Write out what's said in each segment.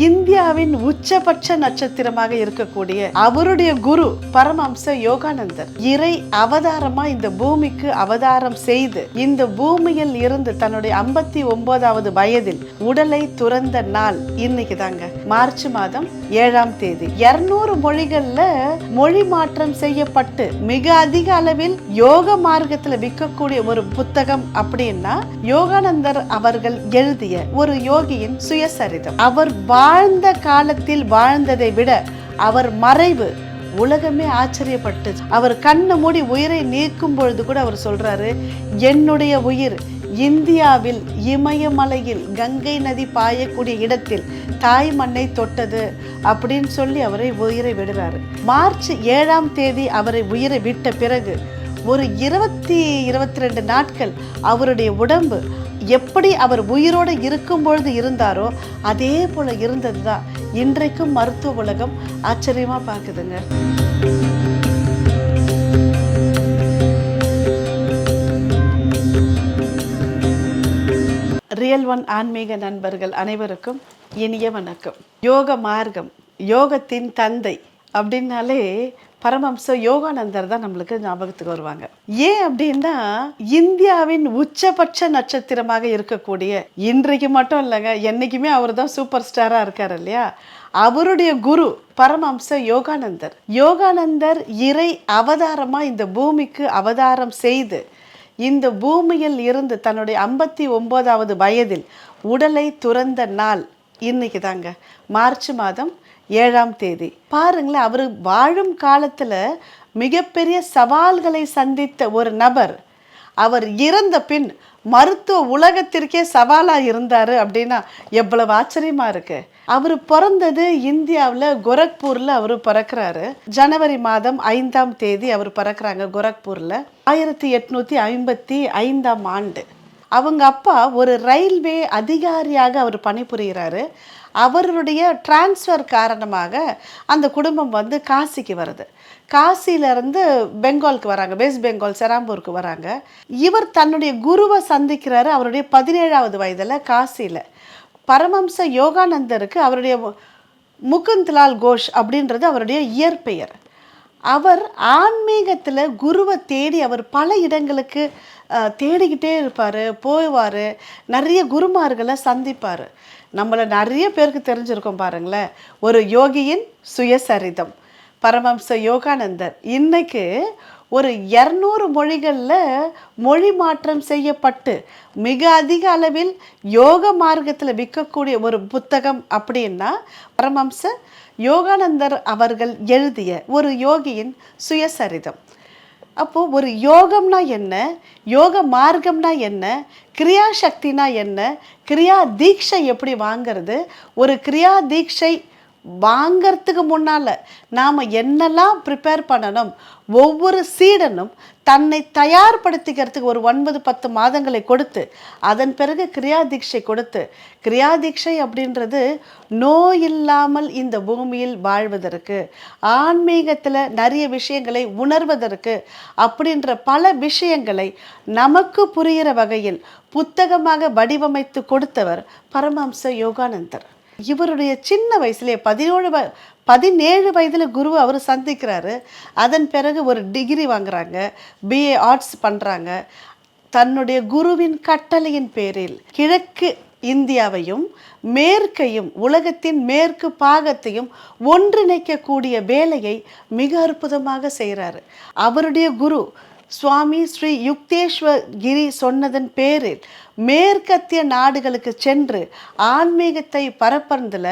இந்தியாவின் உச்சபட்ச நட்சத்திரமாக இருக்கக்கூடிய அவருடைய குரு பரமஹம்ச யோகானந்தர் இறை அவதாரமா இந்த பூமிக்கு அவதாரம் செய்து இந்த பூமியில் இருந்து தன்னுடைய 59வது வயதில் உடலை துறந்த நாள் இன்னைக்கு தாங்க, மார்ச் மாதம் 7ஆம் தேதி. 200 மொழிகள்ல மொழி மாற்றம் செய்யப்பட்டு மிக அதிக அளவில் யோக மார்க்கத்துல விற்கக்கூடிய ஒரு புத்தகம் அப்படின்னா யோகானந்தர் அவர்கள் எழுதிய ஒரு யோகியின் சுயசரிதம். அவர் வாழ்ந்த காலத்தில் வாழ்ந்ததை விட அவர் மறைவு உலகமே ஆச்சரியப்பட்டு, அவர் கண்ணை மூடி உயிரை நீக்கும் பொழுது கூட அவர் சொல்றாரு, என்னுடைய உயிர் இந்தியாவில் இமயமலையில் கங்கை நதி பாயக்கூடிய இடத்தில் தாய் மண்ணை தொட்டது அப்படின்னு சொல்லி அவரை உயிரை விடுறாரு. மார்ச் 7ஆம் தேதி அவரை உயிரை விட்ட பிறகு ஒரு 22 நாட்கள் அவருடைய உடம்பு எப்படி அவர் உயிரோடு இருக்கும் பொழுது இருந்தாரோ அதே போல இருந்தது தான் இன்றைக்கும் மருத்துவ உலகம் ஆச்சரியமா பார்க்குதுங்க. ரியல் ஒன் ஆன்மீக நண்பர்கள் அனைவருக்கும் இனிய வணக்கம். யோக மார்க்கம், யோகத்தின் தந்தை அப்படின்னாலே பரமஹம்ச யோகானந்தர் தான் நம்மளுக்கு ஞாபகத்துக்கு வருவாங்க. ஏன் அப்படின்னா இந்தியாவின் உச்சபட்ச நட்சத்திரமாக இருக்கக்கூடிய, இன்றைக்கு மட்டும் இல்லைங்க, என்னைக்குமே அவர் தான் சூப்பர் ஸ்டாரா இருக்காரு இல்லையா, அவருடைய குரு பரமஹம்ச யோகானந்தர். யோகானந்தர் இறை அவதாரமா இந்த பூமிக்கு அவதாரம் செய்து இந்த பூமியில் இருந்து தன்னுடைய 59வது வயதில் உடலை துறந்த நாள் இன்னைக்கு தாங்க, மார்ச் மாதம் 7ஆம் தேதி. பாருங்களேன், அவர் வாழும் காலத்துல மிகப்பெரிய சவால்களை சந்தித்த ஒரு நபர். அவர் இறந்த பின் மருத்துவ உலகத்திற்கே சவாலா இருந்தாரு அப்படின்னா எவ்வளவு ஆச்சரியமா இருக்கு. அவர் பிறந்தது இந்தியாவில் கோரக்பூர்ல அவர் பிறக்கிறாரு. ஜனவரி மாதம் 5ஆம் தேதி அவர் பிறக்கிறாங்க கோரக்பூர்ல. 1855ஆம் ஆண்டு. அவங்க அப்பா ஒரு ரயில்வே அதிகாரியாக அவர் பணிபுரிகிறாரு. அவருடைய டிரான்ஸ்ஃபர் காரணமாக அந்த குடும்பம் வந்து காசிக்கு வருது. காசியிலேருந்து பெங்காலுக்கு வராங்க, வெஸ்ட் பெங்கால் செராம்பூருக்கு வராங்க. இவர் தன்னுடைய குருவை சந்திக்கிறாரு அவருடைய 17வது வயதில் காசியில். பரமஹம்ச யோகானந்தருக்கு அவருடைய முகுந்த்லால் கோஷ் அப்படின்றது அவருடைய இயற்பெயர். அவர் ஆன்மீகத்தில் குருவை தேடி அவர் பல இடங்களுக்கு தேடிக்கிட்டே இருப்பார், போவார், நிறைய குருமார்களை சந்திப்பார். நம்மளை நிறைய பேருக்கு தெரிஞ்சிருக்கோம் பாருங்களேன், ஒரு யோகியின் சுயசரிதம் பரமஹம்ச யோகானந்தர். இன்னைக்கு ஒரு 200 மொழிகளில் மொழி மாற்றம் செய்யப்பட்டு மிக அதிக அளவில் யோக மார்க்கத்தில் விற்கக்கூடிய ஒரு புத்தகம் அப்படின்னா பரமஹம்ச யோகானந்தர் அவர்கள் எழுதிய ஒரு யோகியின் சுயசரிதம். அப்போது ஒரு யோகம்னா என்ன, யோக மார்க்கம்னா என்ன, கிரியா சக்தினா என்ன, கிரியா தீட்சை எப்படி வாங்கிறது, ஒரு கிரியா தீட்சை வாங்கிறதுக்கு முன்னால் நாம் என்னெல்லாம் ப்ரிப்பேர் பண்ணணும், ஒவ்வொரு சீடனும் தன்னை தயார்படுத்திக்கிறதுக்கு ஒரு 9-10 மாதங்களை கொடுத்து அதன் பிறகு கிரியா தீட்சை கொடுத்து, கிரியா தீட்சை அப்படின்றது நோய் இல்லாமல் இந்த பூமியில் வாழ்வதற்கு, ஆன்மீகத்தில் நிறைய விஷயங்களை உணர்வதற்கு அப்படின்ற பல விஷயங்களை நமக்கு புரிகிற வகையில் புத்தகமாக வடிவமைத்து கொடுத்தவர் பரமஹம்ச யோகானந்தர். இவருடைய சின்ன வயசுலேயே 17 வயதில் குருவை அவர் சந்திக்கிறாரு. அதன் பிறகு ஒரு டிகிரி வாங்குறாங்க, BA ஆர்ட்ஸ் பண்ணுறாங்க. தன்னுடைய குருவின் கட்டளையின் பேரில் கிழக்கு இந்தியாவையும் மேற்கையும் உலகத்தின் மேற்கு பாகத்தையும் ஒன்றிணைக்கக்கூடிய வேலையை மிக அற்புதமாக செய்கிறாரு. அவருடைய குரு சுவாமி ஸ்ரீ யுக்தேஸ்வர் கிரி சொன்னதன் பேரில் மேற்கத்திய நாடுகளுக்கு சென்று ஆன்மீகத்தை பரப்புறதுல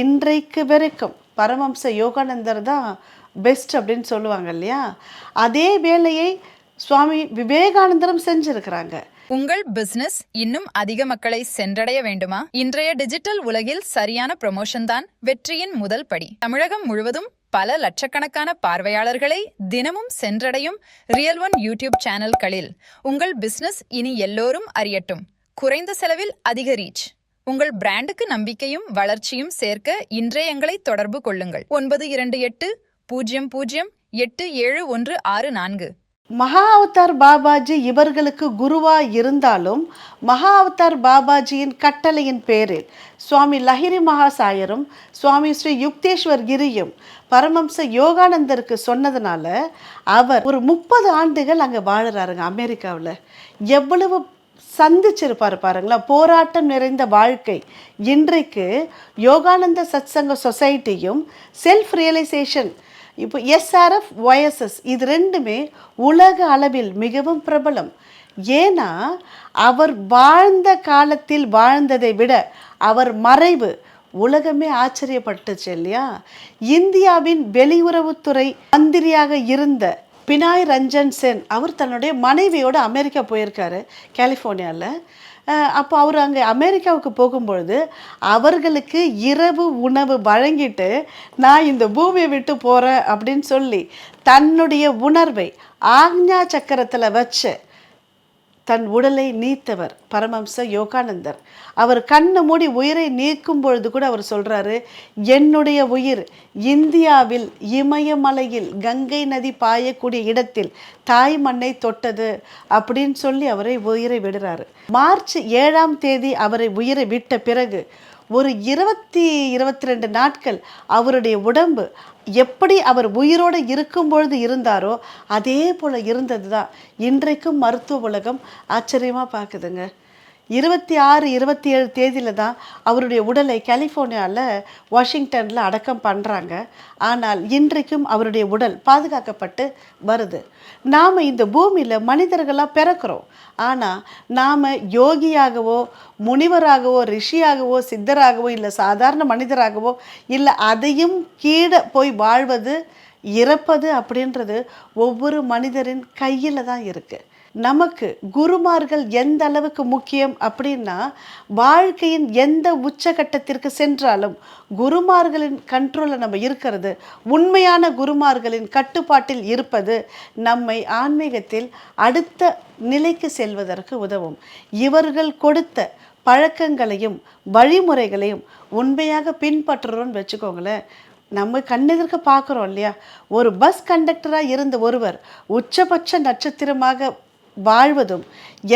இன்றைக்கு வரைக்கும் பரமஹம்ச யோகானந்தர் தான் பெஸ்ட் அப்படின்னு சொல்லுவாங்க இல்லையா, அதே வேலையை சுவாமி விவேகானந்தரும் செஞ்சிருக்கிறாங்க. உங்கள் பிசினஸ் இன்னும் அதிக மக்களை சென்றடைய வேண்டுமா? இன்றைய டிஜிட்டல் உலகில் சரியான ப்ரமோஷன் தான் வெற்றியின் முதல் படி. தமிழகம் முழுவதும் பல லட்சக்கணக்கான பார்வையாளர்களை தினமும் சென்றடையும் ரியல் ஒன் யூடியூப் சேனல்களில் உங்கள் பிசினஸ் இனி எல்லோரும் அறியட்டும். குறைந்த செலவில் அதிக ரீச். உங்கள் பிராண்டுக்கு நம்பிக்கையும் வளர்ச்சியும் சேர்க்க இன்றைய எங்களை தொடர்பு கொள்ளுங்கள். 928 00 8714. மகா அவதார் பாபாஜி இவர்களுக்கு குருவா இருந்தாலும் மகா அவதார் பாபாஜியின் கட்டளையின் பேரில் சுவாமி லஹிரி மகாசாயரும் சுவாமி ஸ்ரீ யுக்தேஸ்வர் கிரியும் பரமம்ச யோகானந்தருக்கு சொன்னதுனால அவர் ஒரு 30 ஆண்டுகள் அங்கே வாழுறாருங்க அமெரிக்காவில். எவ்வளவு சந்திச்சிருப்பார் பாருங்களா, போராட்டம் நிறைந்த வாழ்க்கை. இன்றைக்கு யோகானந்த சத்சங்க சொசைட்டியும் செல்ஃப் ரியலைசேஷன் இப்போ எஸ்ஆர்எஃப் ஒய்எஸ்எஸ் இது ரெண்டுமே உலக அளவில் மிகவும் பிரபலம். ஏன்னா அவர் வாழ்ந்த காலத்தில் வாழ்ந்ததை விட அவர் மறைவு உலகமே ஆச்சரியப்பட்டுச்சு இல்லையா. இந்தியாவின் வெளியுறவுத்துறை மந்திரியாக இருந்த பினாய் ரஞ்சன் சென் அவர் தன்னுடைய மனைவியோடு அமெரிக்கா போயிருக்காரு, கலிஃபோர்னியாவில். அப்போ அவர் அங்கே அமெரிக்காவுக்கு போகும்பொழுது அவர்களுக்கு இரவு உணவு வழங்கிட்டு நான் இந்த பூமியை விட்டு போகிறேன் அப்படின்னு சொல்லி தன்னுடைய உணர்வை ஆக்ஞா சக்கரத்தில் வச்சு தன் உடலை நீத்தவர் பரமம்ச யோகானந்தர். அவர் கண்ணை மூடி உயிரை நீக்கும் பொழுது கூட அவர் சொல்கிறாரு, என்னுடைய உயிர் இந்தியாவில் இமயமலையில் கங்கை நதி பாயக்கூடிய இடத்தில் தாய் மண்ணை தொட்டது அப்படின்னு சொல்லி அவரை உயிரை விடுறாரு. மார்ச் 7ஆம் தேதி அவரை உயிரை விட்ட பிறகு ஒரு 22 நாட்கள் அவருடைய உடம்பு எப்படி அவர் உயிரோடு இருக்கும் பொழுது இருந்தாரோ அதே போல் இருந்தது தான் இன்றைக்கும் மருத்துவ உலகம் ஆச்சரியமாக பார்க்குதுங்க. 26, 27 தேதியில் தான் அவருடைய உடலை கலிஃபோர்னியாவில் வாஷிங்டனில் அடக்கம் பண்ணுறாங்க. ஆனால் இன்றைக்கும் அவருடைய உடல் பாதுகாக்கப்பட்டு வருது. நாம் இந்த பூமியில் மனிதர்களாக பிறக்கிறோம். ஆனால் நாம் யோகியாகவோ முனிவராகவோ ரிஷியாகவோ சித்தராகவோ இல்லை சாதாரண மனிதராகவோ இல்லை அதையும் கீழே போய் வாழ்வது இறப்பது அப்படின்றது ஒவ்வொரு மனிதரின் கையில் தான் இருக்குது. நமக்கு குருமார்கள் எந்த அளவுக்கு முக்கியம் அப்படின்னா வாழ்க்கையின் எந்த உச்சகட்டத்திற்கு சென்றாலும் குருமார்களின் கண்ட்ரோலில் நம்ம இருக்கிறது, உண்மையான குருமார்களின் கட்டுப்பாட்டில் இருப்பது நம்மை ஆன்மீகத்தில் அடுத்த நிலைக்கு செல்வதற்கு உதவும். இவர்கள் கொடுத்த பழக்கங்களையும் வழிமுறைகளையும் உண்மையாக பின்பற்றுறோன்னு வச்சுக்கோங்களேன், நம்ம கண்ணெதிர்க்க பார்க்குறோம் இல்லையா. ஒரு பஸ் கண்டக்டராக இருந்த ஒருவர் உச்சபட்ச நட்சத்திரமாக வாழ்வதும்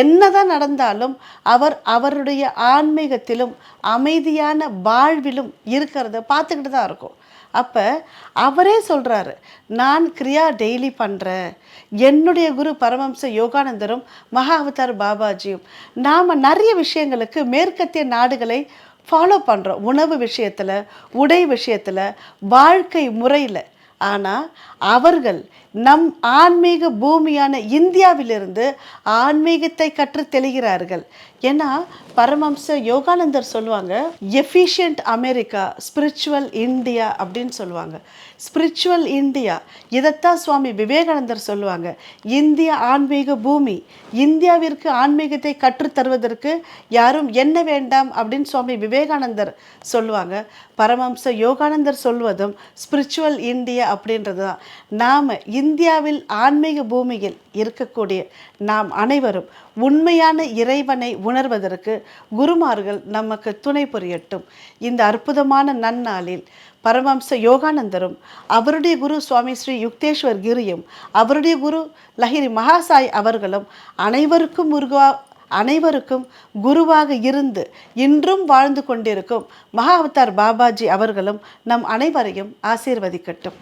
என்னதான் நடந்தாலும் அவர் அவருடைய ஆன்மீகத்திலும் அமைதியான வாழ்விலும் இருக்கிறத பார்த்துக்கிட்டு தான் இருக்கும். அப்போ அவரே சொல்கிறாரு, நான் கிரியா டெய்லி பண்ணுறேன். என்னுடைய குரு பரமம்ச யோகானந்தரும் மகா அவதார் பாபாஜியும் நாம் நிறைய விஷயங்களுக்கு மேற்கத்திய நாடுகளை ஃபாலோ பண்ணுறோம், உணவு விஷயத்தில், உடை விஷயத்தில், வாழ்க்கை முறையில். ஆனால் அவர்கள் நம் ஆன்மீக பூமியான இந்தியாவிலிருந்து ஆன்மீகத்தை கற்று தெளிகிறார்கள். ஏன்னா பரமம்ச யோகானந்தர் சொல்லுவாங்க, எஃபிஷியன்ட் அமெரிக்கா ஸ்பிரிச்சுவல் இந்தியா அப்படின்னு சொல்லுவாங்க. ஸ்பிரிச்சுவல் இந்தியா இதைத்தான் சுவாமி விவேகானந்தர் சொல்லுவாங்க, இந்திய ஆன்மீக பூமி. இந்தியாவிற்கு ஆன்மீகத்தை கற்றுத்தருவதற்கு யாரும் என்ன வேண்டாம் அப்படின்னு சுவாமி விவேகானந்தர் சொல்லுவாங்க. பரமம்ச யோகானந்தர் சொல்வதும் ஸ்பிரிச்சுவல் இந்தியா அப்படின்றது தான். நாம் இந்தியாவில் ஆன்மீக பூமியில் இருக்கக்கூடிய நாம் அனைவரும் உண்மையான இறைவனை உணர்வதற்கு குருமார்கள் நமக்கு துணை புரியட்டும். இந்த அற்புதமான நன்னாளில் பரமம்ச யோகானந்தரும் அவருடைய குரு சுவாமி ஸ்ரீ யுக்தேஸ்வர் கிரியும் அவருடைய குரு லஹிரி மகாசாய் அவர்களும் அனைவருக்கும் குருவாக இருந்து இன்றும் வாழ்ந்து கொண்டிருக்கும் மகா அவதார் பாபாஜி அவர்களும் நம் அனைவரையும் ஆசீர்வதிக்கட்டும்.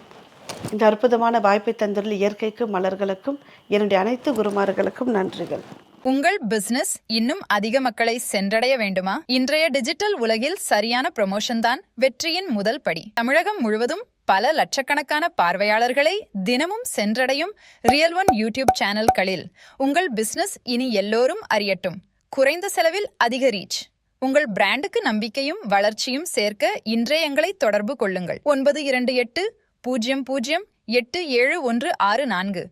இந்த அற்புதமான வாய்ப்பை தந்துள்ள இயற்கைக்கும் மலர்களுக்கும் என்னுடைய அனைத்து குருமார்களுக்கும் நன்றிகள். உங்கள் பிசினஸ் இன்னும் அதிக மக்களை சென்றடைய வேண்டுமா? இன்றைய டிஜிட்டல் உலகில் சரியான ப்ரமோஷன் தான் வெற்றியின் முதல் படி. தமிழகம் முழுவதும் பல லட்சக்கணக்கான பார்வையாளர்களை தினமும் சென்றடையும் ரியல் ஒன் யூடியூப் சேனல்களில் உங்கள் பிசினஸ் இனி எல்லோரும் அறியட்டும். குறைந்த செலவில் அதிக ரீச். உங்கள் பிராண்டுக்கு நம்பிக்கையும் வளர்ச்சியும் சேர்க்க இன்றைய எங்களை தொடர்பு கொள்ளுங்கள். 928 00 8714.